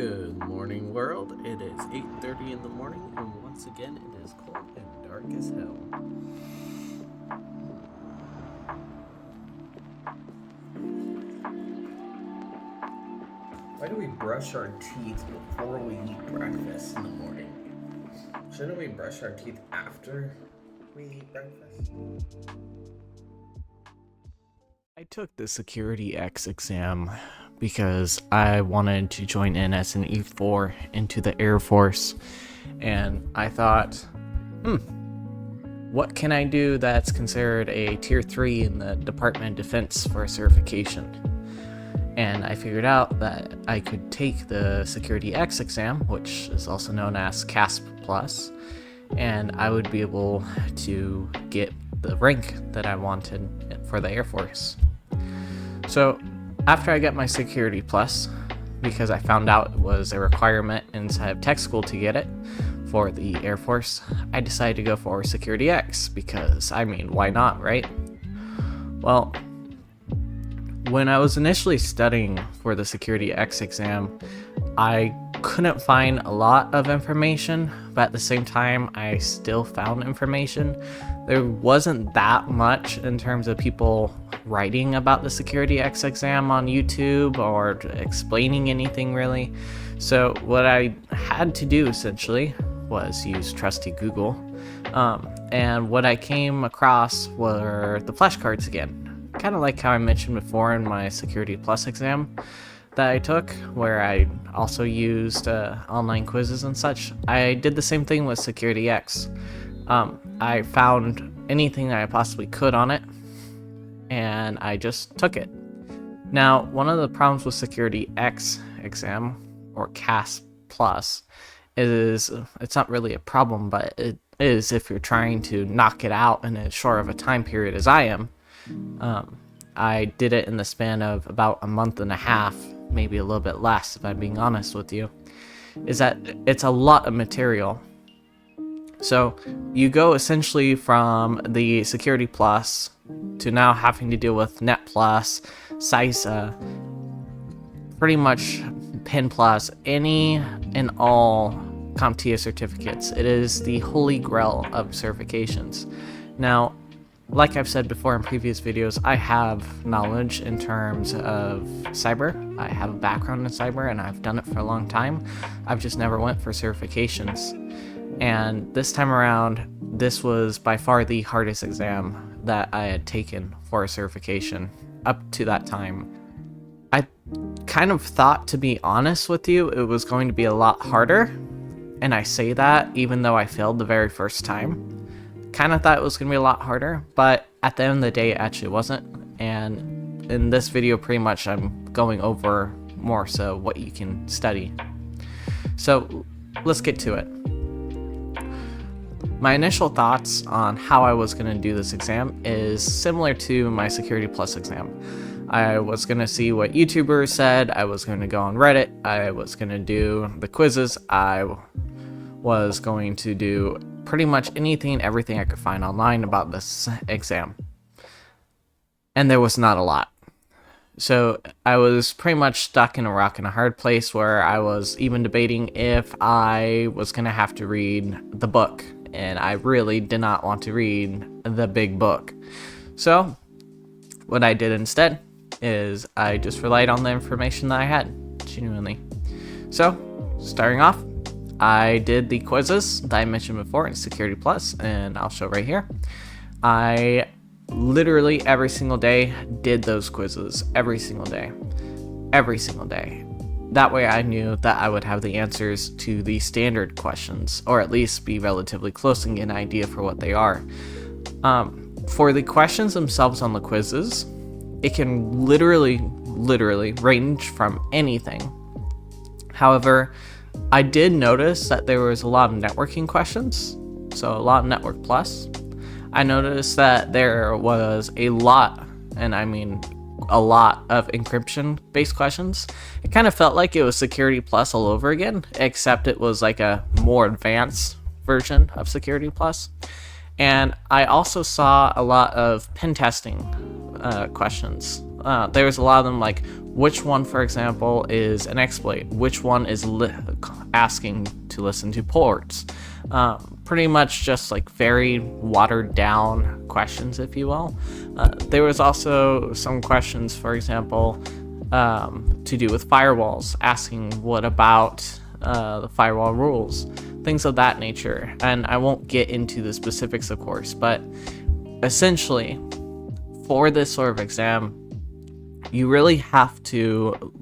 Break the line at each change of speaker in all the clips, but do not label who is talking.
Good morning, world. It is 8:30 in the morning, and once again, it is cold and dark as hell. Why do we brush our teeth before we eat breakfast in the morning? Shouldn't we brush our teeth after we eat breakfast? I took the SecurityX exam because I wanted to join in as an E4 into the Air Force, and I thought, what can I do that's considered a Tier 3 in the Department of Defense for a certification? And I figured out that I could take the SecurityX exam, which is also known as CASP+, and I would be able to get the rank that I wanted for the Air Force. So after I got my Security Plus, because I found out it was a requirement inside of tech school to get it for the Air Force, I decided to go for SecurityX because, why not, right? Well, when I was initially studying for the SecurityX exam, I couldn't find a lot of information, but at the same time, I still found information. There wasn't that much in terms of people writing about the SecurityX exam on YouTube or explaining anything really. So what I had to do essentially was use trusty Google. And what I came across were the flashcards again. Kind of like how I mentioned before in my Security Plus exam that I took, where I also used online quizzes and such. I did the same thing with SecurityX. I found anything that I possibly could on it, and I just took it. Now, one of the problems with SecurityX exam, or CAS Plus, is it's not really a problem, but it is if you're trying to knock it out in as short of a time period as I am. I did it in the span of about a month and a half, maybe a little bit less if I'm being honest with you, is that it's a lot of material. So you go essentially from the Security Plus to now having to deal with Net Plus, CISA, pretty much PIN Plus, any and all Comptia certificates. It is the holy grail of certifications. Now, like I've said before in previous videos, I have knowledge in terms of cyber. I have a background in cyber and I've done it for a long time. I've just never went for certifications. And this time around, this was by far the hardest exam that I had taken for a certification up to that time. I kind of thought, to be honest with you, it was going to be a lot harder. And I say that even though I failed the very first time. Kind of thought it was going to be a lot harder, but at the end of the day, it actually wasn't. And in this video, pretty much I'm going over more so what you can study. So let's get to it. My initial thoughts on how I was going to do this exam is similar to my Security Plus exam. I was going to see what YouTubers said, I was going to go on Reddit, I was going to do the quizzes, I was going to do pretty much anything and everything I could find online about this exam. And there was not a lot. So I was pretty much stuck in a rock and a hard place where I was even debating if I was going to have to read the book. And I really did not want to read the big book. So what I did instead is I just relied on the information that I had, genuinely. So starting off, I did the quizzes that I mentioned before in Security Plus, and I'll show right here. I literally every single day did those quizzes, every single day. That way I knew that I would have the answers to the standard questions, or at least be relatively close and get an idea for what they are. For the questions themselves on the quizzes, it can literally range from anything. However, I did notice that there was a lot of networking questions, so a lot of Network Plus. I noticed that there was a lot, and I mean a lot, of encryption-based questions. It kind of felt like it was Security Plus all over again, except it was like a more advanced version of Security Plus. And I also saw a lot of pen testing questions, There was a lot of them, like which one, for example, is an exploit, which one is asking to listen to ports. Pretty much just like very watered down questions, if you will. There was also some questions, for example, to do with firewalls, asking what about the firewall rules, things of that nature. And I won't get into the specifics, of course, but essentially for this sort of exam, you really have to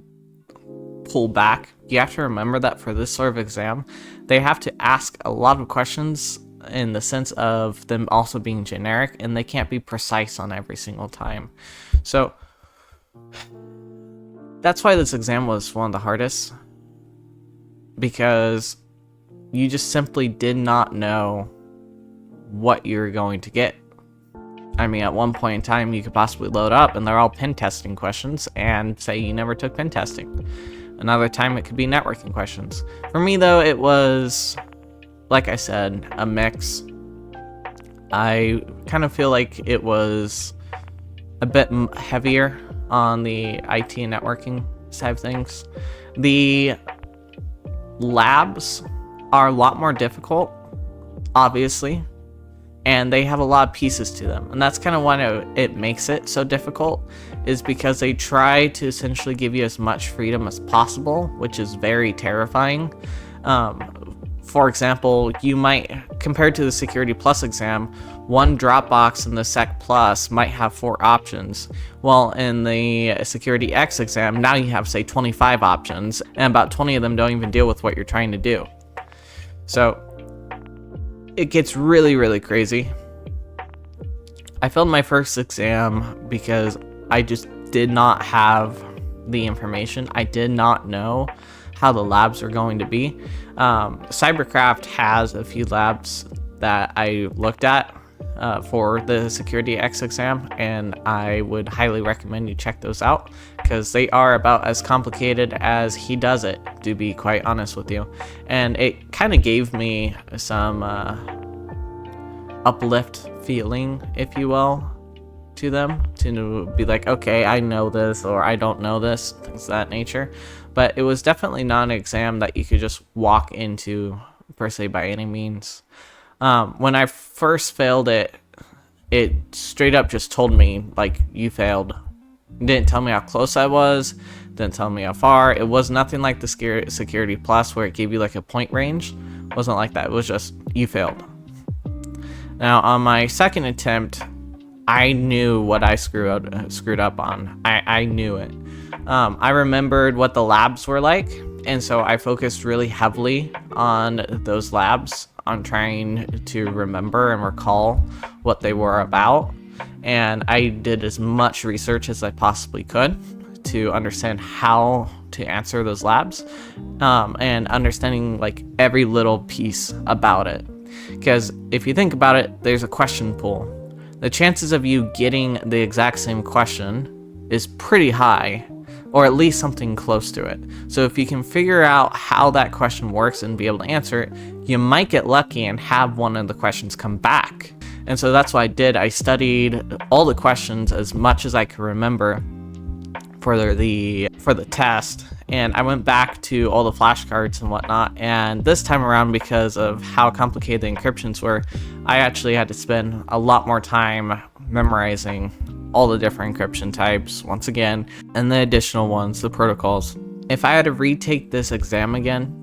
pull back. You have to remember that for this sort of exam, they have to ask a lot of questions in the sense of them also being generic, and they can't be precise on every single time. So that's why this exam was one of the hardest, because you just simply did not know what you're going to get. I mean, at one point in time, you could possibly load up and they're all pen testing questions and say you never took pen testing. Another time it could be networking questions. For me, though, it was, like I said, a mix. I kind of feel like it was a bit heavier on the IT and networking side of things. The labs are a lot more difficult, obviously, and they have a lot of pieces to them, and that's kind of why it makes it so difficult, is because they try to essentially give you as much freedom as possible, which is very terrifying. For example, you might, compared to the Security Plus exam, one Dropbox in the Sec Plus might have 4 options. Well, in the SecurityX exam, now you have, say, 25 options, and about 20 of them don't even deal with what you're trying to do. So it gets really, really crazy. I failed my first exam because I just did not have the information. I did not know how the labs are going to be. Cybercraft has a few labs that I looked at for the SecurityX exam, and I would highly recommend you check those out, because they are about as complicated as he does it, to be quite honest with you. And it kind of gave me some uplift feeling, if you will, to them, to be like, okay, I know this, or I don't know this, things of that nature. But it was definitely not an exam that you could just walk into, per se, by any means. When I first failed it, it straight up just told me, like, you failed. It didn't tell me how close I was, didn't tell me how far. It was nothing like the Security Plus, where it gave you like a point range. It wasn't like that. It was just, you failed. Now, on my second attempt, I knew what I screwed up on. I knew it. I remembered what the labs were like, and so I focused really heavily on those labs, on trying to remember and recall what they were about. And I did as much research as I possibly could to understand how to answer those labs, and understanding like every little piece about it. Because if you think about it, there's a question pool. The chances of you getting the exact same question is pretty high, or at least something close to it. So if you can figure out how that question works and be able to answer it, you might get lucky and have one of the questions come back. And so that's what I did. I studied all the questions as much as I could remember for the test, and I went back to all the flashcards and whatnot. And this time around, because of how complicated the encryptions were, I actually had to spend a lot more time memorizing all the different encryption types once again, and the additional ones, the protocols. If I had to retake this exam again,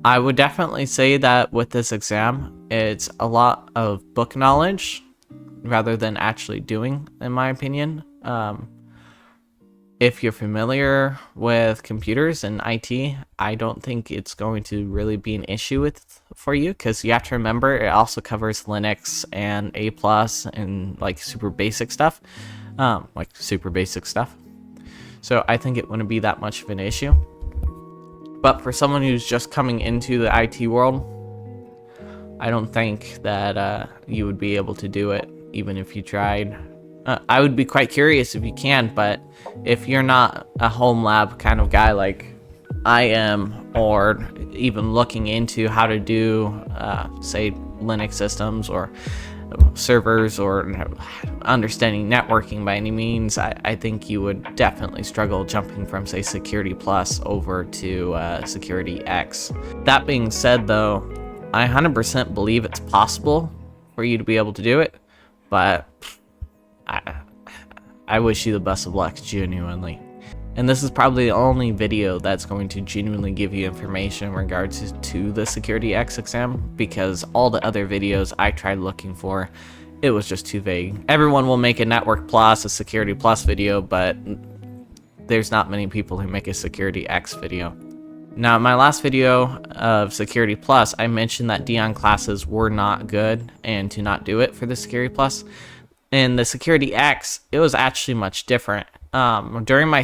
I would definitely say that with this exam, it's a lot of book knowledge rather than actually doing, in my opinion. If you're familiar with computers and IT, I don't think it's going to really be an issue for you, because you have to remember it also covers Linux and A+ and like super basic stuff. So I think it wouldn't be that much of an issue. But for someone who's just coming into the IT world, I don't think that you would be able to do it, even if you tried. I would be quite curious if you can, but if you're not a home lab kind of guy like I am, or even looking into how to do, say, Linux systems or servers or understanding networking by any means, I think you would definitely struggle jumping from, say, Security Plus over to SecurityX. That being said, though, I 100% believe it's possible for you to be able to do it, but I wish you the best of luck, genuinely. And this is probably the only video that's going to genuinely give you information in regards to the SecurityX exam, because all the other videos I tried looking for, it was just too vague. Everyone will make a Network Plus, a Security Plus video, but there's not many people who make a SecurityX video. Now, in my last video of Security Plus, I mentioned that Dion classes were not good and to not do it for the Security Plus. In the SecurityX, it was actually much different. During my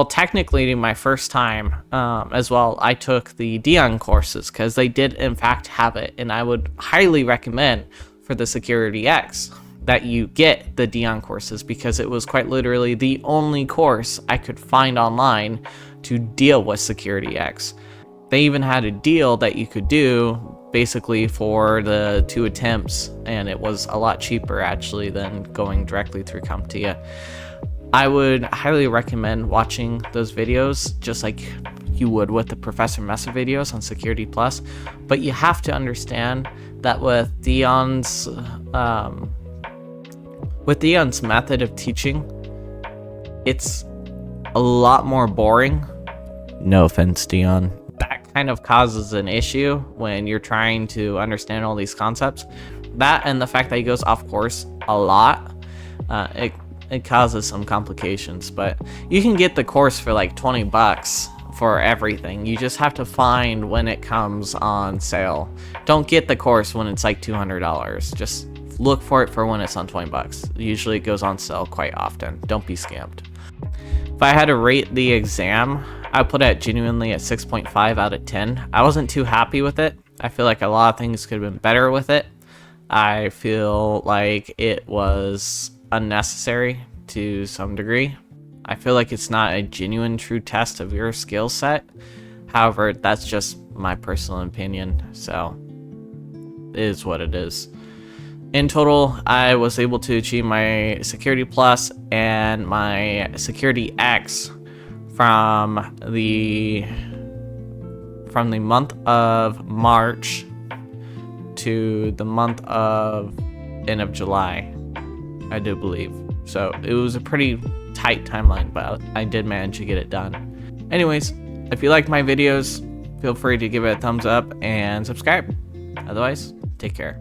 technically my first time as well, I took the Dion courses because they did in fact have it, and I would highly recommend for the SecurityX that you get the Dion courses, because it was quite literally the only course I could find online to deal with SecurityX. They even had a deal that you could do basically for the 2 attempts, and it was a lot cheaper actually than going directly through Comptia. I would highly recommend watching those videos just like you would with the Professor Messer videos on Security Plus, but you have to understand that with Dion's method of teaching, it's a lot more boring. No offense, Dion. That kind of causes an issue when you're trying to understand all these concepts. That and the fact that he goes off course a lot, it causes some complications. But you can get the course for like 20 bucks for everything. You just have to find when it comes on sale. Don't get the course when it's like $200. Just look for it for when it's on 20 bucks. Usually it goes on sale quite often. Don't be scammed. If I had to rate the exam, I put it genuinely at 6.5 out of 10. I wasn't too happy with it. I feel like a lot of things could have been better with it. I feel like it was unnecessary to some degree. I feel like it's not a genuine true test of your skill set. However, that's just my personal opinion, so it is what it is. In total, I was able to achieve my Security Plus and my SecurityX from the month of March to the month of end of July, I do believe. So it was a pretty tight timeline, but I did manage to get it done. Anyways, if you like my videos, feel free to give it a thumbs up and subscribe. Otherwise, take care.